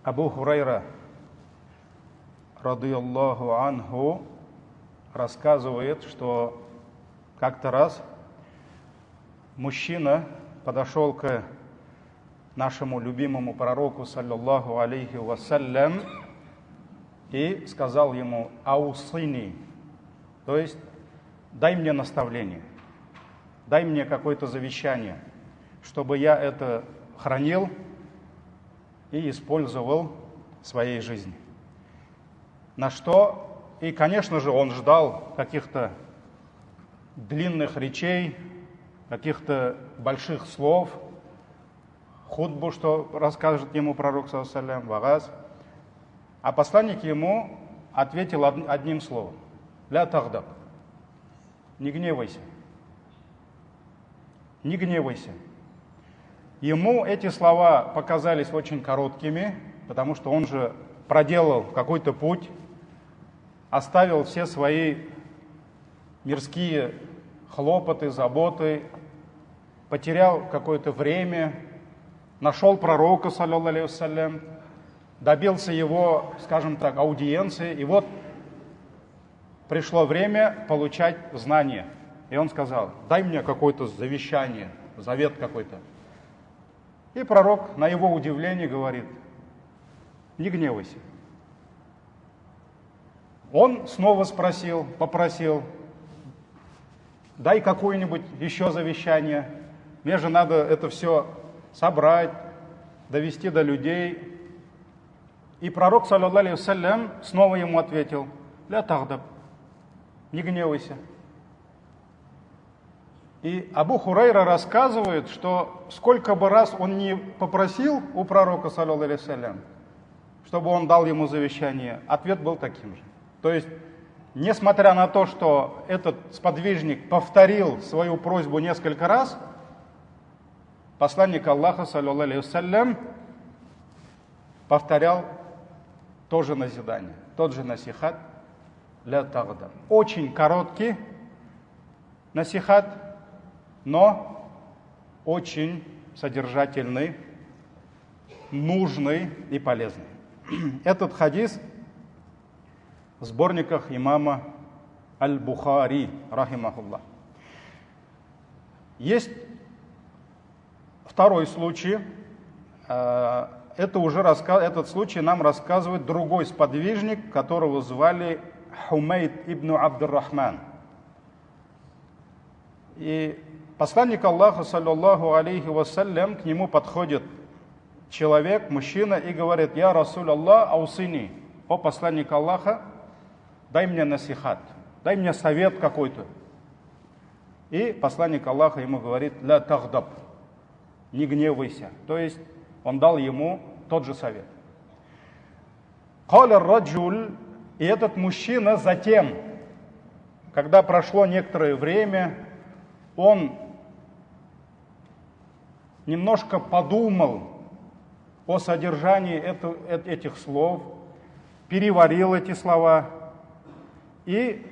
Абу Хурайра, радийаллаху анху, рассказывает, что как-то раз мужчина подошел к нашему любимому пророку, саллаллаху алейхи вассалям, и сказал ему: аусини, то есть дай мне наставление, дай мне какое-то завещание, чтобы я это хранил и использовал в своей жизни. На что, и, конечно же, он ждал каких-то длинных речей, каких-то больших слов, хутбу, что расскажет ему пророк, саллаллаху алейхи вагаз. А посланник ему ответил одним словом: ля тагдаб, не гневайся, не гневайся. Ему эти слова показались очень короткими, потому что он же проделал какой-то путь, оставил все свои мирские хлопоты, заботы, потерял какое-то время, нашел пророка, саллаллаху алейхи вассалям, добился его, скажем так, аудиенции, и вот пришло время получать знания. И он сказал: дай мне какое-то завещание, завет какой-то. И пророк, на его удивление, говорит: не гневайся. Он снова спросил, попросил: дай какое-нибудь еще завещание. Мне же надо это все собрать, довести до людей. И пророк, саллаллаху алейхи вассалям, снова ему ответил: ля тагдаб, не гневайся. И Абу Хурайра рассказывает, что сколько бы раз он не попросил у пророка, саллаллаху алейхи вассалям, чтобы он дал ему завещание, ответ был таким же. То есть, несмотря на то, что этот сподвижник повторил свою просьбу несколько раз, посланник Аллаха, саллаллаху алейхи вассалям, повторял то же назидание, тот же насихат, ля тагдаб. Очень короткий насихат, но очень содержательный, нужный и полезный. Этот хадис в сборниках имама Аль-Бухари, рахимахуллах. Есть второй случай. Этот случай нам рассказывает другой сподвижник, которого звали Хумейд ибн Абдуррахман. И посланник Аллаха, саллаллаху алейхи вассалям, к нему подходит человек, мужчина, и говорит: я Расуль Аллах, аусини, о посланник Аллаха, дай мне насихат, дай мне совет какой-то. И посланник Аллаха ему говорит: ля тагдаб, не гневайся. То есть он дал ему тот же совет. Каля раджуль, и этот мужчина затем, когда прошло некоторое время, он немножко подумал о содержании этих слов, переварил эти слова. И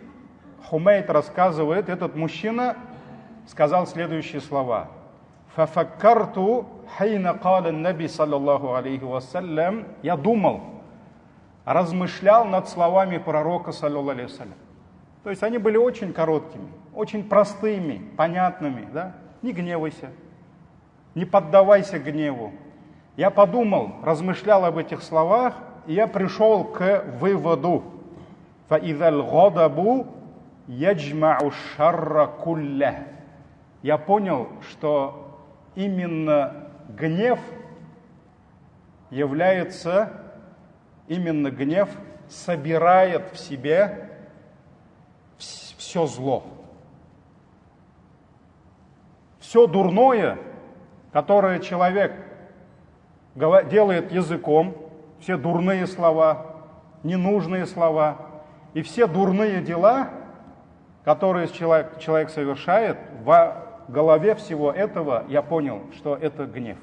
Хумейд рассказывает, этот мужчина сказал следующие слова: «Фафаккарту хайна каля наби саллаллаху алейхи вассалям». Я думал, размышлял над словами пророка, саллаллаху алейхи вассалям. То есть они были очень короткими, очень простыми, понятными. Да? Не гневайся, не поддавайся гневу. Я подумал, размышлял об этих словах, и я пришел к выводу: فَإِذَا الْغَضَبُ يَجْمَعُ الشَّرَّ كُلَّهُ. Я понял, что именно гнев собирает в себе все зло. Все дурное, которое человек делает языком, все дурные слова, ненужные слова и все дурные дела, которые человек совершает, в голове всего этого я понял, что это гнев.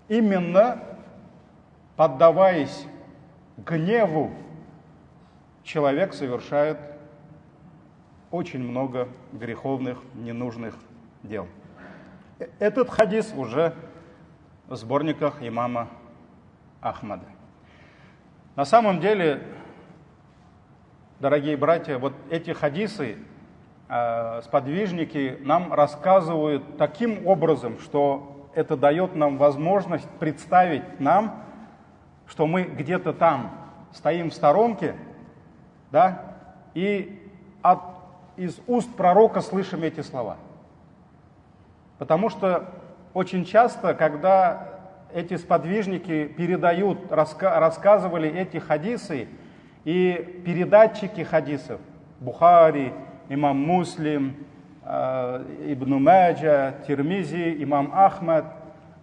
Именно поддаваясь гневу, человек совершает очень много греховных, ненужных дел. Этот хадис уже в сборниках имама Ахмада. На самом деле, дорогие братья, вот эти хадисы, сподвижники нам рассказывают таким образом, что это дает нам возможность представить нам, что мы где-то там стоим в сторонке, да, и из уст пророка слышим эти слова. Потому что очень часто, когда эти сподвижники передают, рассказывали эти хадисы, и передатчики хадисов, Бухари, имам Муслим, Ибн Маджа, Тирмизи, имам Ахмад,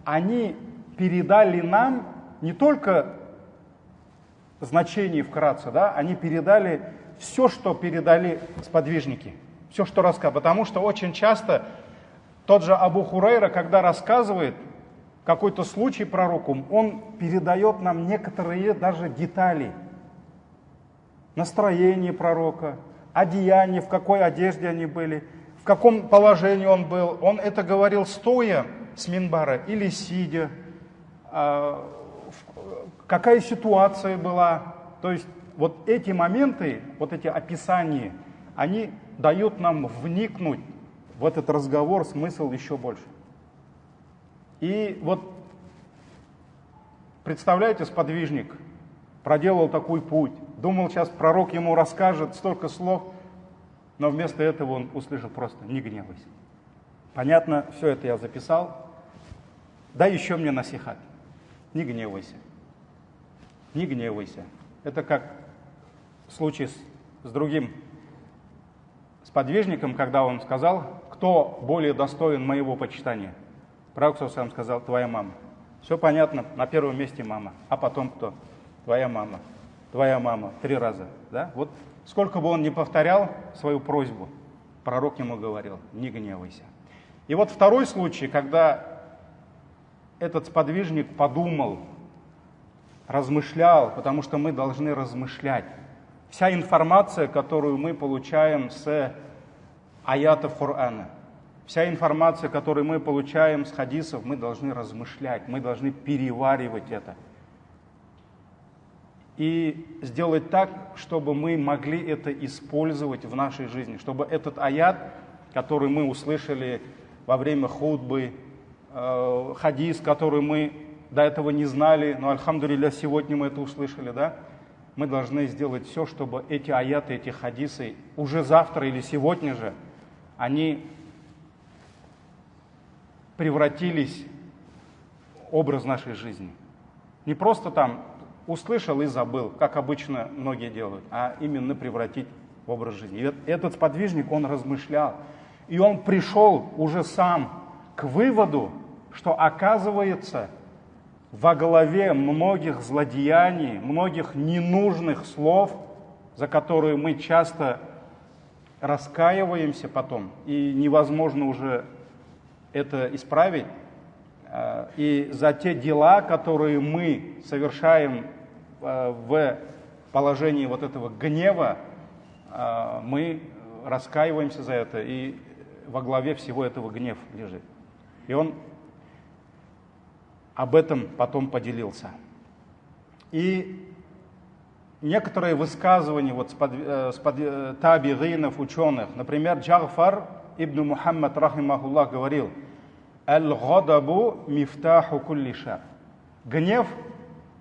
они передали нам не только значение вкратце, да, они передали все, что передали сподвижники, все, что рассказывали. Потому что очень часто тот же Абу Хурайра, когда рассказывает какой-то случай пророку, он передает нам некоторые даже детали. Настроение пророка, одеяние, в какой одежде они были, в каком положении он был. Он это говорил стоя с минбара или сидя, какая ситуация была. То есть вот эти моменты, вот эти описания, они дают нам вникнуть в этот разговор, смысл еще больше. И вот представляете, сподвижник проделал такой путь, думал, сейчас пророк ему расскажет столько слов, но вместо этого он услышал просто «не гневайся». Понятно, все это я записал. Дай еще мне насихат. Не гневайся. Не гневайся. Это как случай с другим сподвижником, когда он сказал, кто более достоин моего почитания. Пророк сам сказал, твоя мама. Все понятно, на первом месте мама. А потом кто? Твоя мама. Твоя мама. 3 раза. Да? Вот сколько бы он ни повторял свою просьбу, пророк ему говорил, не гневайся. И вот второй случай, когда этот сподвижник подумал, размышлял, потому что мы должны размышлять. Вся информация, которую мы получаем с аятов Корана, вся информация, которую мы получаем с хадисов, мы должны размышлять, мы должны переваривать это. И сделать так, чтобы мы могли это использовать в нашей жизни, чтобы этот аят, который мы услышали во время хутбы, хадис, который мы до этого не знали, но, альхамдулилля, сегодня мы это услышали, да? Мы должны сделать все, чтобы эти аяты, эти хадисы уже завтра или сегодня же, они превратились в образ нашей жизни. Не просто там услышал и забыл, как обычно многие делают, а именно превратить в образ жизни. И этот сподвижник, он размышлял, и он пришел уже сам к выводу, что оказывается во главе многих злодеяний, многих ненужных слов, за которые мы часто раскаиваемся потом, и невозможно уже это исправить, и за те дела, которые мы совершаем в положении вот этого гнева, мы раскаиваемся за это, и во главе всего этого гнев лежит. И он об этом потом поделился. И некоторые высказывания табигинов, ученых, например, Джафар ибн Мухаммад, рахимахуллах, говорил, «Аль-гадабу мифтаху кулли шар». Гнев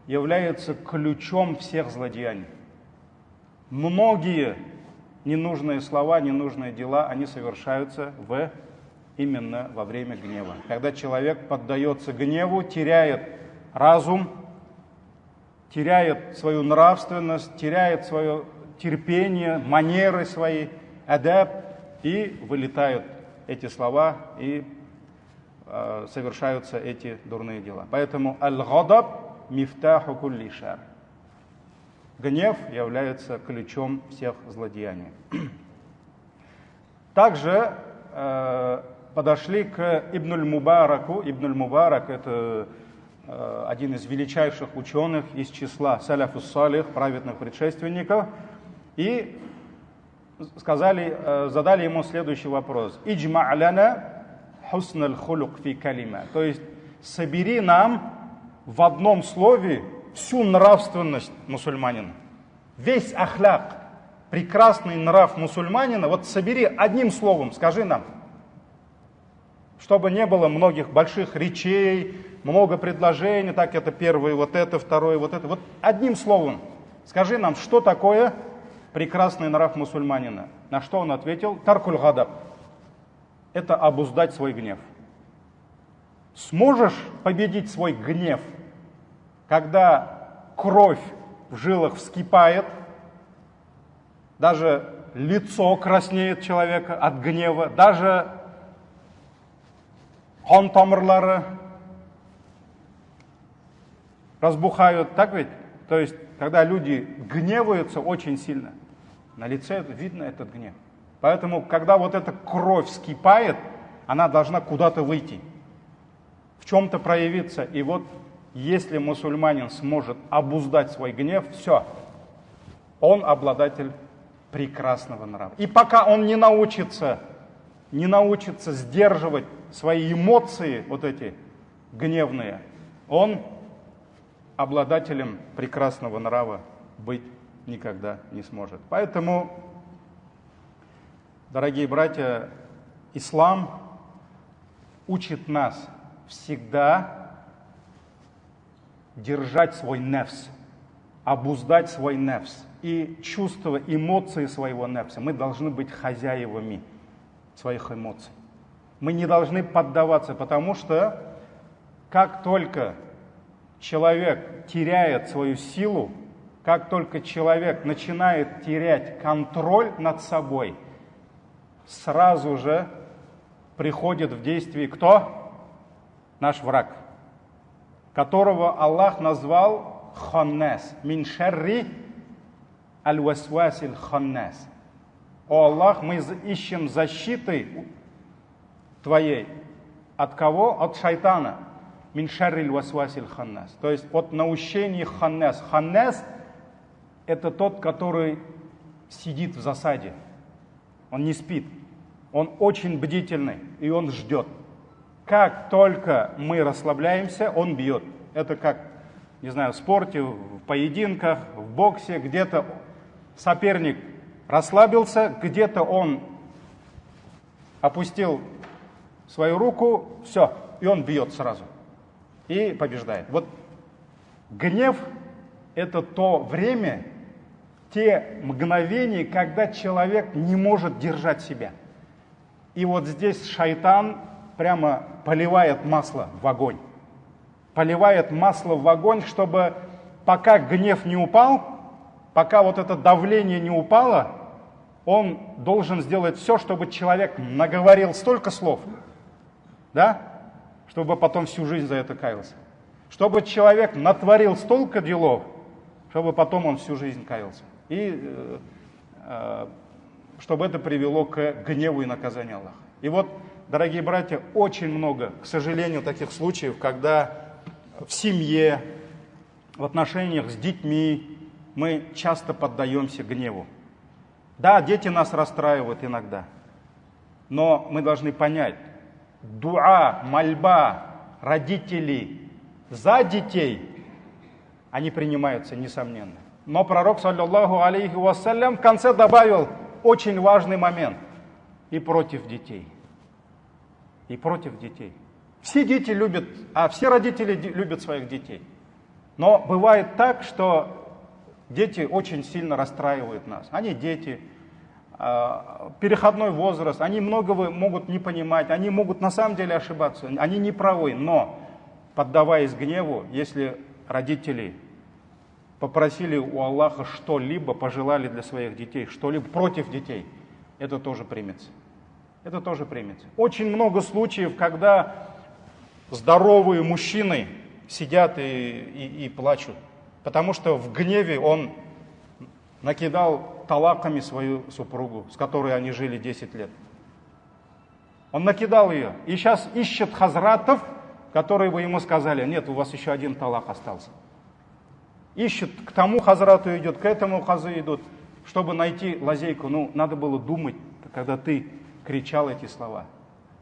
является ключом всех злодеяний. Многие ненужные слова, ненужные дела, они совершаются именно во время гнева. Когда человек поддается гневу, теряет разум, теряет свою нравственность, теряет свое терпение, манеры свои, адаб, и вылетают эти слова, и совершаются эти дурные дела. Поэтому аль-гадаб мифтаху кулли шар. Гнев является ключом всех злодеяний. Также подошли к Ибн Мубараку. Ибн Мубарак — это один из величайших ученых из числа саляфус салих, праведных предшественников, и задали ему следующий вопрос. Иджма' лана хусн аль-хулук фи калима. То есть собери нам в одном слове всю нравственность мусульманина, весь ахляк, прекрасный нрав мусульманина, вот собери одним словом, скажи нам, чтобы не было многих больших речей, много предложений, так это первое, вот это, второе, вот это. Вот одним словом, скажи нам, что такое прекрасный нрав мусульманина. На что он ответил? Таркуль гадаб. Это обуздать свой гнев. Сможешь победить свой гнев, когда кровь в жилах вскипает, даже лицо краснеет человека от гнева, даже қан тамырлары разбухают, так ведь? То есть, когда люди гневаются очень сильно, на лице видно этот гнев. Поэтому, когда вот эта кровь вскипает, она должна куда-то выйти, в чем-то проявиться. И вот, если мусульманин сможет обуздать свой гнев, все, он обладатель прекрасного нрава. И пока он не научится сдерживать свои эмоции, вот эти гневные, он обладателем прекрасного нрава быть никогда не сможет. Поэтому, дорогие братья, ислам учит нас всегда держать свой нефс, обуздать свой нефс и чувства, эмоции своего нефса. Мы должны быть хозяевами своих эмоций. Мы не должны поддаваться, потому что как только человек теряет свою силу, как только человек начинает терять контроль над собой, сразу же приходит в действие кто? Наш враг, которого Аллах назвал ханнас, мин шарри аль-васвасиль ханнас. О Аллах, мы ищем защиты Твоей. От кого? От шайтана. Мин шарри аль-васвасиль ханнас. То есть от наущения ханнас. Ханнас — это тот, который сидит в засаде. Он не спит. Он очень бдительный, и он ждет. Как только мы расслабляемся, он бьет. Это как, не знаю, в спорте, в поединках, в боксе, где-то соперник расслабился, где-то он опустил свою руку, все, и он бьет сразу. И побеждает. Вот гнев — это то время, те мгновения, когда человек не может держать себя. И вот здесь шайтан прямо поливает масло в огонь. Поливает масло в огонь, чтобы пока гнев не упал, пока вот это давление не упало, он должен сделать все, чтобы человек наговорил столько слов, да, чтобы потом всю жизнь за это каялся. Чтобы человек натворил столько делов, чтобы потом он всю жизнь каялся. И чтобы это привело к гневу и наказанию Аллаха. И вот, дорогие братья, очень много, к сожалению, таких случаев, когда в семье, в отношениях с детьми мы часто поддаемся гневу. Да, дети нас расстраивают иногда, но мы должны понять, дуа, мольба родителей за детей, они принимаются, несомненно. Но пророк, саллаллаху алейхи вассалям, в конце добавил очень важный момент. И против детей. И против детей. Все дети любят, все родители любят своих детей. Но бывает так, что дети очень сильно расстраивают нас. Они дети, переходной возраст, они многого могут не понимать, они могут на самом деле ошибаться, они не правы. Но, поддаваясь гневу, если родители попросили у Аллаха что-либо, пожелали для своих детей, что-либо против детей, это тоже примется. Это тоже примется. Очень много случаев, когда здоровые мужчины сидят и плачут, потому что в гневе он накидал талаками свою супругу, с которой они жили 10 лет. Он накидал ее, и сейчас ищет хазратов, которые бы ему сказали: нет, у вас еще один талак остался. Ищет, к тому хазрату идет, к этому хазу идут, чтобы найти лазейку. Ну, надо было думать, когда ты кричал эти слова.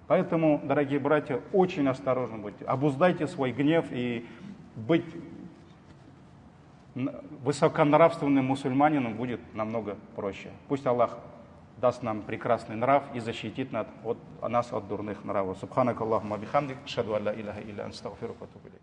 Поэтому, дорогие братья, очень осторожно будьте. Обуздайте свой гнев и быть высоконравственным мусульманином будет намного проще. Пусть Аллах даст нам прекрасный нрав и защитит нас от дурных нравов. Субханак Аллахумма бихамдик, ашхаду ан ла иляха илля анта, астагфирука ва атубу илейк.